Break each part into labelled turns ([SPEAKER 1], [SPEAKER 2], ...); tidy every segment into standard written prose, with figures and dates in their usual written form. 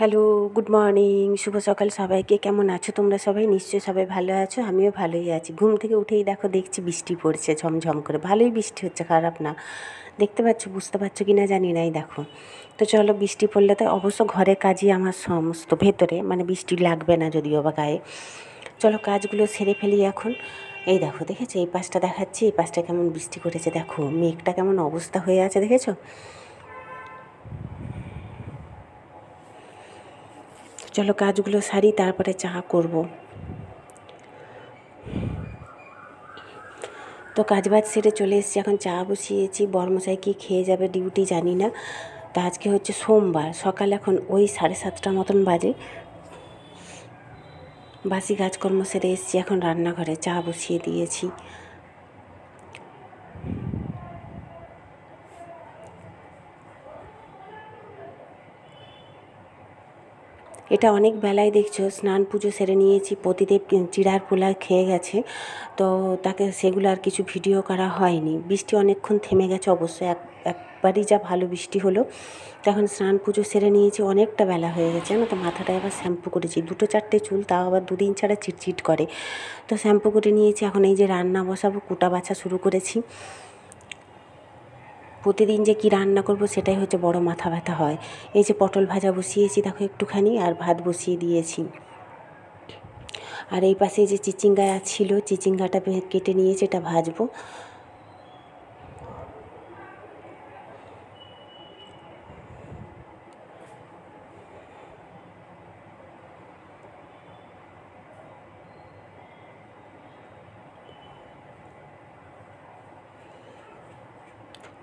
[SPEAKER 1] Hello, good morning, শুভ সকাল সবাইকে। কেমন আছো তোমরা সবাই? নিশ্চয়ই সবাই ভালো আছো, আমিও ভালোই আছি। ঘুম থেকে উঠেই দেখছি বৃষ্টি পড়ছে ঝমঝম করে, ভালোই বৃষ্টি হচ্ছে, খারাপ না। দেখতে পাচ্ছ, বুঝতে পারছো কি না জানি না, এই দেখো। তো চলো, বৃষ্টি পড়লে তো অবশ্য ঘরে কাজই আমার সমস্ত ভেতরে, মানে বৃষ্টি লাগবে না যদিও বা গায়ে। চলো কাজগুলো সেরে ফেলি এখন। এই দেখো, দেখেছো এই পাশটা দেখাচ্ছি, এই পাশটা কেমন বৃষ্টি করেছে, দেখো মেঘটা কেমন অবস্থা হয়ে আছে, দেখেছো? চলো কাজগুলো সারি, তারপরে চা করব। তো কাজবাজ সেরে চলে এসেছি, এখন চা বসিয়েছি। বরমশাই কি খেয়ে যাবে ডিউটি জানি না। তা আজকে হচ্ছে সোমবার, সকাল এখন ওই 7:30 মতন বাজে। বাসি কাজকর্ম সেরে এসেছি, এখন রান্নাঘরে চা বসিয়ে দিয়েছি। এটা অনেক বেলায় দেখছো, স্নান পুজো সেরে নিয়েছি। প্রতিদেব চিড়ার পোলাও খেয়ে গেছে, তো তাকে সেগুলো আর কিছু ভিডিও করা হয়নি। বৃষ্টি অনেকক্ষণ থেমে গেছে অবশ্য, একবারই যা ভালো বৃষ্টি হলো। তখন স্নান পুজো সেরে নিয়েছি, অনেকটা বেলা হয়ে গেছে জানো তো। মাথাটায় আবার শ্যাম্পু করেছি, 2-4টে চুল, তাও আবার দুদিন ছাড়া চিটচিট করে। তো শ্যাম্পু করে নিয়েছি, এখন এই যে রান্না বসাবো, কুটা বাছা শুরু করেছি। প্রতিদিন যে কী রান্না করব সেটাই হচ্ছে বড় মাথা ব্যথা হয়। এই যে পটল ভাজা বসিয়েছি দেখো একটুখানি, আর ভাত বসিয়ে দিয়েছি। আর এই পাশে যে চিচিঙ্গা ছিল, চিচিঙ্গাটা কেটে নিয়েছি, এটা ভাজবো।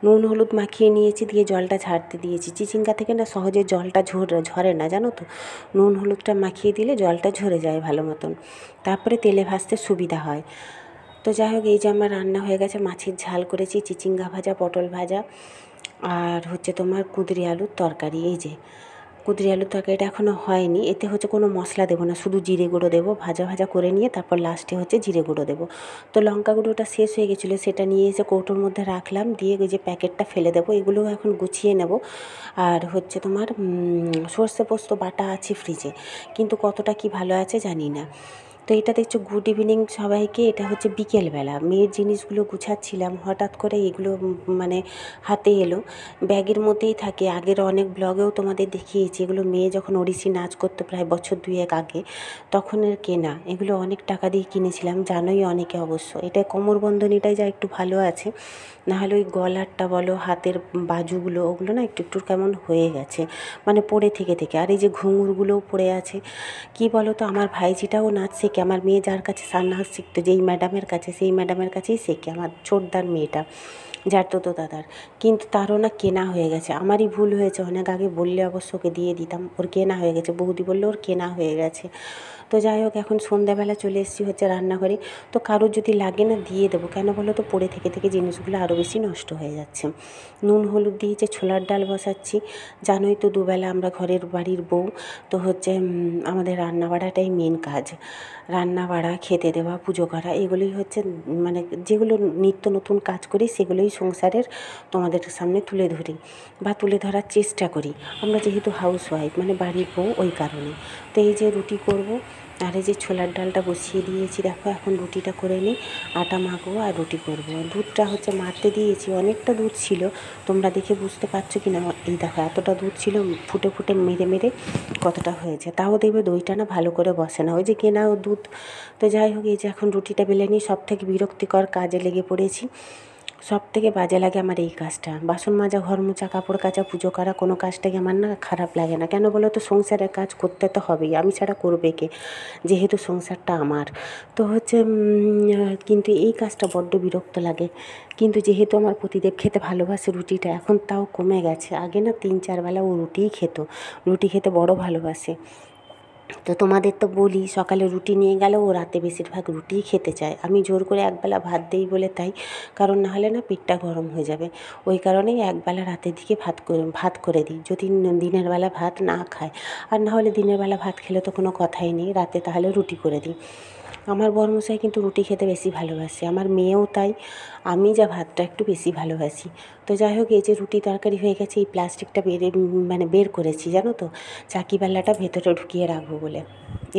[SPEAKER 1] নুন হলুদ মাখিয়ে নিয়েছি, দিয়ে জলটা ঝাড়তে দিয়েছি। চিচিঙ্গা থেকে না সহজে জলটা ঝরে না জানো তো। নুন হলুদটা মাখিয়ে দিলে জলটা ঝরে যায় ভালো মতন, তারপরে তেলে ভাজতে সুবিধা হয়। তো যাই হোক, এই যে আমার রান্না হয়ে গেছে। মাছের ঝাল করেছি, চিচিঙ্গা ভাজা, পটল ভাজা, আর হচ্ছে তোমার কুঁদরি আলুর তরকারি। এই যে কুঁদরি আলুর তরকারিটা এখনও হয়নি, এতে হচ্ছে কোনো মশলা দেবো না, শুধু জিরে গুঁড়ো দেবো। ভাজা ভাজা করে নিয়ে তারপর লাস্টে হচ্ছে জিরে গুঁড়ো দেবো। তো লঙ্কা গুঁড়োটা শেষ হয়ে গেছিলো, সেটা নিয়ে এসে কৌটোর মধ্যে রাখলাম, দিয়ে ওই যে প্যাকেটটা ফেলে দেবো। এগুলোও এখন গুছিয়ে নেব। আর হচ্ছে তোমার সর্ষে পোস্ত বাটা আছে ফ্রিজে, কিন্তু কতটা কি ভালো আছে জানি না। তো এটা দেখছো, গুড ইভিনিং সবাইকে। এটা হচ্ছে বিকেলবেলা, মেয়ের জিনিসগুলো গুছাচ্ছিলাম, হঠাৎ করে এগুলো মানে হাতে এলো। ব্যাগের মধ্যেই থাকে, আগের অনেক ব্লগেও তোমাদের দেখিয়েছি। এগুলো মেয়ে যখন ওড়িশি নাচ করতো প্রায় বছর 2-1 আগে, তখনের কেনা। এগুলো অনেক টাকা দিয়ে কিনেছিলাম, জানোই অনেকে অবশ্য। এটা কোমরবন্ধনীটাই যা একটু ভালো আছে, নাহলে ওই গলারটা বলো, হাতের বাজুগুলো, ওগুলো না একটু একটু কেমন হয়ে গেছে, মানে পড়ে থেকে থেকে। আর এই যে ঘুঙুরগুলোও পড়ে আছে। কি বলো তো, আমার ভাইজিটাও নাচ শেখে, আমার মেয়ে যার কাছে নাচ শিখতো, যেই ম্যাডামের কাছে, সেই ম্যাডামের কাছেই শেখে, আমার ছোটদার মেয়েটা, যার তো দাদার। কিন্তু তারও না কেনা হয়ে গেছে। আমারই ভুল হয়েছে, অনেক আগে বললে অবশ্য ওকে দিয়ে দিতাম। ওর কেনা হয়ে গেছে, বৌদি বললো ওর কেনা হয়ে গেছে। তো যাই হোক, এখন সন্ধ্যাবেলা চলে এসেছি হচ্ছে রান্নাঘরে। তো কারোর যদি লাগে না দিয়ে দেবো, কেন বলো তো, পড়ে থেকে থেকে জিনিসগুলো আরও বেশি নষ্ট হয়ে যাচ্ছে। নুন হলুদ দিয়েছে, ছোলার ডাল বসাচ্ছি। জানোই তো, দুবেলা আমরা ঘরের বাড়ির বউ, তো হচ্ছে আমাদের রান্না বাড়াটাই মেন কাজ। রান্না বাড়া, খেতে দেওয়া, পুজো করা, এগুলোই হচ্ছে মানে যেগুলো নিত্য নতুন কাজ করি, সেগুলোই সংসারের তোমাদের সামনে তুলে ধরি বা তুলে ধরার চেষ্টা করি। আমরা যেহেতু হাউসওয়াইফ, মানে বাড়ির বউ, ওই কারণে। তো এই যে রুটি করব, আর এই যে ছোলার ডালটা বসিয়ে দিয়েছি। দেখো এখন রুটিটা করে নিই, আটা মাখবো আর রুটি করব। দুধটা হচ্ছে মারতে দিয়েছি, অনেকটা দুধ ছিল, তোমরা দেখে বুঝতে পারছো কি না। এই দেখো এতটা দুধ ছিল, ফুটে ফুটে মেরে মেরে কতটা হয়েছে। তাও দেখবে দইটা না ভালো করে বসে না, ওই যে কেনা দুধ। তো যাই হোক, এই যে এখন রুটিটা বেলে নিই। সবথেকে বিরক্তিকর কাজে লেগে পড়েছি, সবথেকে বাজে লাগে আমার এই কাজটা। বাসন মাজা, ঘর মোছা, কাপড় কাচা, পুজো করা, কোনো কাজটাই আমার না খারাপ লাগে না। কেন বলো তো, সংসারের কাজ করতে তো হবেই, আমি ছাড়া করবে কে, যেহেতু সংসারটা আমার। তো হচ্ছে কিন্তু এই কাজটা বড্ড বিরক্ত লাগে। কিন্তু যেহেতু আমার পতিদেব খেতে ভালোবাসে রুটিটা, এখন তাও কমে গেছে। আগে না 3-4 বেলা ও রুটিই খেত, রুটি খেতে বড় ভালোবাসে। তো তোমাদের তো বলি, সকালে রুটি নিয়ে গেলেও ও রাতে বেশিরভাগ রুটিই খেতে চায়। আমি জোর করে একবেলা ভাত দিই বলে তাই, কারণ নাহলে না পেটটা গরম হয়ে যাবে। ওই কারণেই একবেলা রাতের দিকে ভাত করে দিই, যদি দিনের বেলা ভাত না খায়। আর নাহলে দিনের বেলা ভাত খেলে তো কোনো কথাই নেই, রাতে তাহলে রুটি করে দিই। আমার বরমশাই কিন্তু রুটি খেতে বেশি ভালোবাসে, আমার মেয়েও তাই। আমি যা ভাতটা একটু বেশি ভালোবাসি। তো যাই হোক, এই যে রুটি তরকারি হয়ে গেছে, এই প্লাস্টিকটা বের করেছি জানো তো, চাকিপাল্লাটা ভেতরে ঢুকিয়ে রাখবো বলে।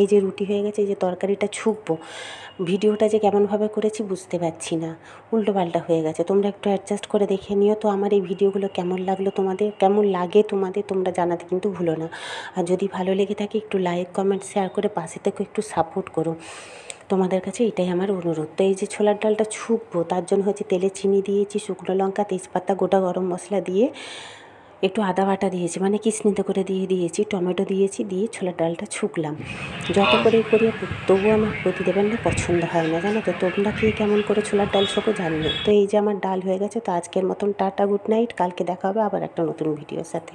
[SPEAKER 1] এই যে রুটি হয়ে গেছে, এই যে তরকারিটা ছুঁকবো, ভিডিওটা যে কেমনভাবে করেছি বুঝতে পারছি না, উল্টোপাল্টা হয়ে গেছে। তোমরা একটু অ্যাডজাস্ট করে দেখে নিও তো আমার এই ভিডিওগুলো কেমন লাগলো তোমাদের, কেমন লাগে তোমাদের, তোমরা জানাতে কিন্তু ভুলো না। আর যদি ভালো লেগে থাকে একটু লাইক কমেন্ট শেয়ার করে পাশে থেকে একটু সাপোর্ট করো, তোমাদের কাছে এটাই আমার অনুরোধ। তো এই যে ছোলার ডালটা ছুঁকবো, তার জন্য হচ্ছে তেলে চিনি দিয়েছি, শুকনো লঙ্কা, তেজপাতা, গোটা গরম মশলা দিয়ে একটু আদা বাটা দিয়েছি, মানে কিসমিতে করে দিয়েছি, টমেটো দিয়েছি, দিয়ে ছোলার ডালটা ছুঁকলাম। যত করেই করি তবুও আমার প্রতিদেবের পছন্দ হয় না জানো তো। তোমরা কে কেমন করে ছোলার ডাল ছোঁকো জানিও। তো এই যে আমার ডাল হয়ে গেছে। তো আজকের মতন টাটা, গুড নাইট। কালকে দেখা হবে আবার একটা নতুন ভিডিওর সাথে।